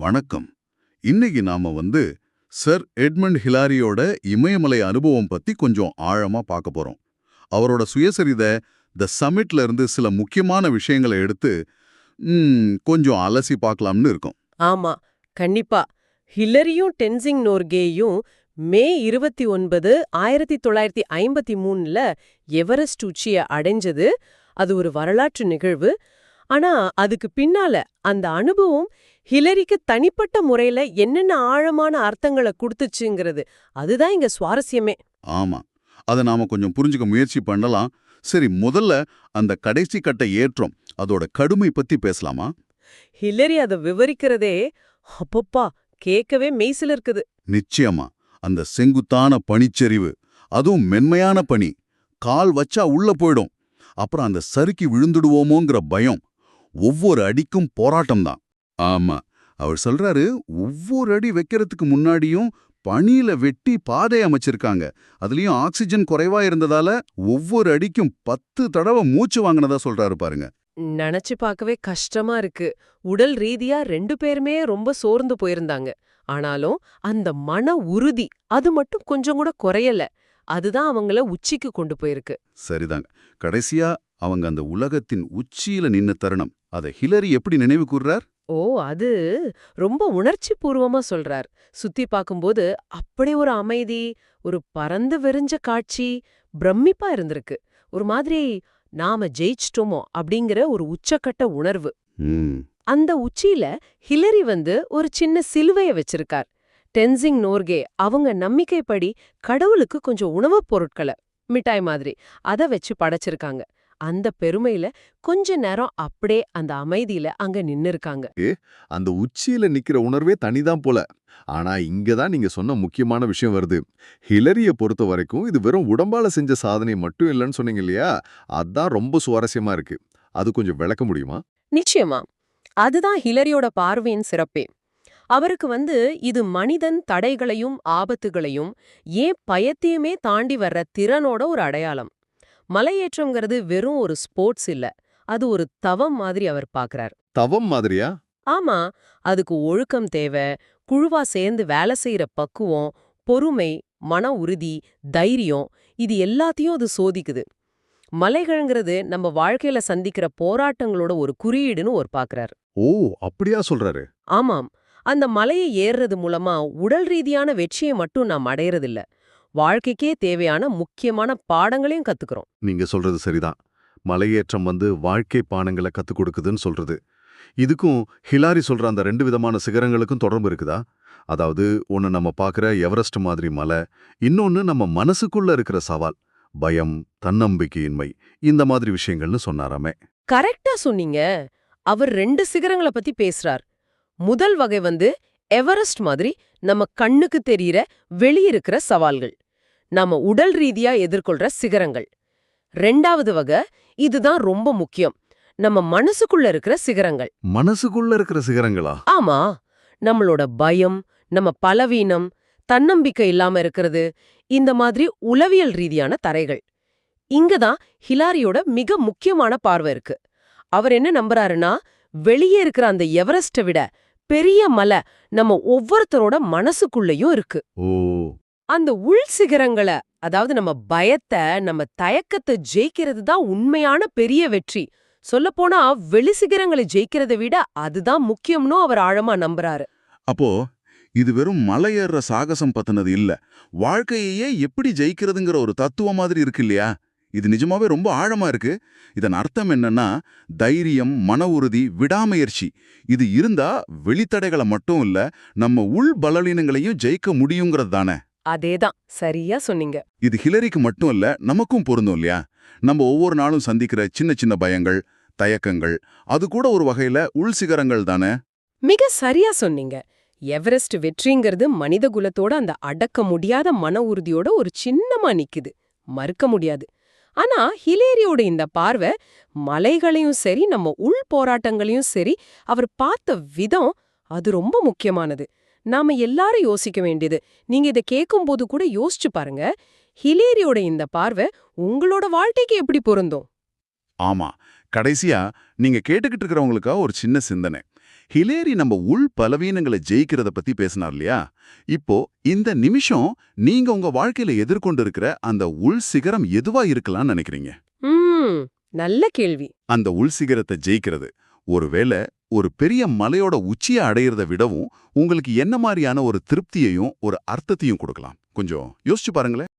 வணக்கம். இன்னைக்கு நாம சர் எட்மண்ட் ஹிலாரியோட இமயமலை அனுபவம் பத்தி கொஞ்சம் ஆழமா பார்க்க போறோம். அவரோட சுயசரிதை த சமிட்ல இருந்து சில முக்கியமான விஷயங்களை எடுத்து கொஞ்சம் அலசி பார்க்கலாம்னு இருக்கோம். ஆமா, கண்டிப்பா. ஹிலரியும் டென்சிங் நோர்கேயும் மே 29, 1953ல எவரெஸ்ட் உச்சிய அடைஞ்சது. அது ஒரு வரலாற்று நிகழ்வு. ஆனா அதுக்கு பின்னால அந்த அனுபவம் ஹிலரிக்கு தனிப்பட்ட முறையில என்னென்ன ஆழமான அர்த்தங்களை கொடுத்துச்சுங்கிறது அதுதான் இங்க சுவாரஸ்யமே. ஆமா, அதை நாம கொஞ்சம் புரிஞ்சுக்க முயற்சி பண்ணலாம். சரி, முதல்ல அந்த கடைசி கட்ட ஏற்றம், அதோட கடுமை பத்தி பேசலாமா? ஹிலரி அதை விவரிக்கிறதே அப்பப்பா கேட்கவே மெய்சில இருக்குது. நிச்சயமா. அந்த செங்குத்தான பனிச்சரிவு, அதுவும் மென்மையான பனி, கால் வச்சா உள்ள போயிடும். அப்புறம் அந்த சறுக்கி விழுந்துடுவோமோங்கிற பயம், ஒவ்வொரு அடிக்கும் போராட்டம்தான். ஆமா, அவர் சொல்றாரு, ஒவ்வொரு அடி வைக்கிறதுக்கு முன்னாடியும் பனியில வெட்டி பாதை அமைச்சிருக்காங்க. அதுலயும் ஆக்சிஜன் குறைவா இருந்ததால ஒவ்வொரு அடிக்கும் 10 தடவை மூச்சு வாங்கினதா சொல்றாரு பாருங்க. நினைச்சு பார்க்கவே கஷ்டமா இருக்கு. உடல் ரீதியா 2 பேருமே ரொம்ப சோர்ந்து போயிருந்தாங்க. ஆனாலும் அந்த மன உறுதி அது மட்டும் கொஞ்சம் கூட குறையல. அதுதான் அவங்கள உச்சிக்கு கொண்டு போயிருக்கு. சரிதாங்க. கடைசியா அவங்க அந்த உலகத்தின் உச்சியில நின்ன தருணம், அதை ஹிலரி எப்படி நினைவு கூர்றார்? ஓ, அது ரொம்ப உணர்ச்சி பூர்வமா சொல்றார். சுத்தி பார்க்கும்போது அப்படி ஒரு அமைதி, ஒரு பறந்து விரிஞ்ச காட்சி, பிரமிப்பா இருந்திருக்கு. ஒரு மாதிரி நாம ஜெயிச்சிட்டோமோ அப்படிங்கிற ஒரு உச்சக்கட்ட உணர்வு. அந்த உச்சியில ஹிலரி ஒரு சின்ன சிலுவைய வச்சிருக்கார். டென்சிங் நோர்கே அவங்க நம்பிக்கைப்படி கடவுளுக்கு கொஞ்சம் உணவுப் பொருட்களை, மிட்டாய் மாதிரி, அதை வச்சு படைச்சிருக்காங்க. அந்த பெருமையில கொஞ்ச நேரம் அப்படியே அந்த அமைதியில அங்க நின்னு இருக்காங்க. அந்த உச்சியில நிக்கிற உணர்வே தனிதான் போல. ஆனா இங்கதான் நீங்க சொன்ன முக்கியமான விஷயம் வருது. ஹிலரிய பொறுத்த வரைக்கும் இது வெறும் உடம்பால செஞ்ச சாதனை மட்டும் இல்லைன்னு சொன்னீங்க இல்லையா? அதான் ரொம்ப சுவாரஸ்யமா இருக்கு. அது கொஞ்சம் விளக்க முடியுமா? நிச்சயமா. அதுதான் ஹிலரியோட பார்வையின் சிறப்பே. அவருக்கு இது மனிதன் தடைகளையும் ஆபத்துகளையும் ஏன் பயத்தையுமே தாண்டி வர்ற திறனோட ஒரு அடையாளம். மலையேற்றம்ங்கிறது வெறும் ஒரு ஸ்போர்ட்ஸ் இல்ல, அது ஒரு தவம் மாதிரி அவர் பார்க்கறார். தவம் மாதிரியா? ஆமா, அதுக்கு ஒழுக்கம் தேவை, குழுவா சேர்ந்து வேலை செய்யற பக்குவம், பொறுமை, மன உறுதி, தைரியம், இது எல்லாத்தையும் அது சோதிக்குது. மலைகள்ங்கிறது நம்ம வாழ்க்கையில சந்திக்கிற போராட்டங்களோட ஒரு குறியீடுன்னு ஒரு பார்க்கறார். ஓ, அப்படியா சொல்றாரு? ஆமாம், அந்த மலையை ஏறுறது மூலமா உடல் ரீதியான வெற்றியை மட்டும் நாம் அடையறதில்ல, வாழ்க்கைக்கே தேவையான முக்கியமான பாடங்களையும் கத்துக்கிறோம். நீங்க சொல்றது சரிதான். மலையேற்றம் வாழ்க்கை பாடங்களை கத்துக் கொடுக்குதுன்னு சொல்றது. இதுக்கும் ஹிலாரி சொல்ற அந்த 2 விதமான சிகரங்களுக்கும் தொடர்பு இருக்குதா? அதாவது, ஒன்னு நம்ம பார்க்குற எவரெஸ்ட் மாதிரி மலை, இன்னொன்னு நம்ம மனசுக்குள்ள இருக்கிற சவால், பயம், தன்னம்பிக்கையின்மை, இந்த மாதிரி விஷயங்கள்னு சொன்னாராமே. கரெக்டா சொன்னீங்க. அவர் 2 சிகரங்களை பத்தி பேசுறார். முதல் வகை எவரெஸ்ட் மாதிரி நம்ம கண்ணுக்கு தெரியற வெளியிருக்கிற சவால்கள், நம்ம உடல் ரீதியா எதிர்கொள்ற சிகரங்கள். 2வது வகை, இதுதான் ரொம்ப முக்கியம், நம்ம மனசுக்குள்ள இருக்கிற சிகரங்கள். மனசுக்குள்ள இருக்கிற சிகரங்களா? ஆமா, நம்மளோட பயம், நம்ம பலவீனம், தன்னம்பிக்கை இல்லாம இருக்கிறது, இந்த மாதிரி உளவியல் ரீதியான தரைகள். இங்கதான் ஹிலாரியோட மிக முக்கியமான பார்வை இருக்கு. அவர் என்ன நம்புறாருன்னா, வெளியே இருக்கிற அந்த எவரெஸ்ட்டை விட பெரிய மலை நம்ம ஒவ்வொருத்தரோட மனசுக்குள்ளயும் இருக்கு. ஓ, அந்த உள் சிகரங்களை, அதாவது நம்ம பயத்தை, நம்ம தயக்கத்தை ஜெயிக்கிறது தான் உண்மையான பெரிய வெற்றி. சொல்லப்போனா வெளி சிகரங்களை ஜெயிக்கிறதை விட அதுதான் முக்கியம்னு அவர் ஆழமா நம்புறாரு. அப்போ இது வெறும் மலையேற சாகசம் பத்தினது இல்ல, வாழ்க்கையே எப்படி ஜெயிக்கிறதுங்கிற ஒரு தத்துவம் மாதிரி இருக்கு இல்லையா? இது நிஜமாவே ரொம்ப ஆழமா இருக்கு. இதன் அர்த்தம் என்னன்னா, தைரியம், மன உறுதி, விடாமுயற்சி, இது இருந்தா வெளித்தடைகளை மட்டும் இல்ல, நம்ம உள் பலவீனங்களையும் ஜெயிக்க முடியுங்கிறது தானே? அதேதான், சரியா சொன்னீங்க. இது ஹிலரிக்கு மட்டும் இல்ல, நமக்கும் பொருந்தும் இல்லையா? நம்ம ஒவ்வொரு நாளும் சந்திக்கிற சின்ன சின்ன பயங்கள், தயக்கங்கள், அது கூட ஒரு வகையில உள் சிகரங்கள் தானே? மிக சரியா சொன்னீங்க. எவரெஸ்ட் வெற்றிங்கிறது மனித குலத்தோட அந்த அடக்க முடியாத மன உறுதியோட ஒரு சின்னமா நிக்குது, மறுக்க முடியாது. ஆனா ஹிலேரியோட இந்த பார்வை மலைகளையும் சரி, நம்ம உள் போராட்டங்களையும் சரி, அவர் பார்த்த விதம் அது ரொம்ப முக்கியமானது. நாம எல்லாரும் யோசிக்க வேண்டியது. நீங்க இதை கேட்கும்போது கூட யோசிச்சு பாருங்க, ஹிலேரியோட இந்த பார்வை உங்களோட வாழ்க்கைக்கு எப்படி பொருந்தும்? ஆமா, கடைசியா நீங்க கேட்டுக்கிட்டு இருக்கிறவங்களுக்கா ஒரு சின்ன சிந்தனை. ஹிலேரி நம்ம உள் பலவீனங்களை ஜெயிக்கிறத பத்தி பேசினார் இல்லையா? இப்போ இந்த நிமிஷம் நீங்க உங்க வாழ்க்கையில எதிர்கொண்டு இருக்கிற அந்த உள் சிகரம் எதுவா இருக்கலாம்னு நினைக்கிறீங்க? ம் நல்ல கேள்வி. அந்த உள் சிகரத்தை ஜெயிக்கிறது ஒருவேளை ஒரு பெரிய மலையோட உச்சியை அடையிறத விடவும் உங்களுக்கு என்ன மாதிரியான ஒரு திருப்தியையும் ஒரு அர்த்தத்தையும் கொடுக்கலாம்? கொஞ்சம் யோசிச்சு பாருங்களேன்.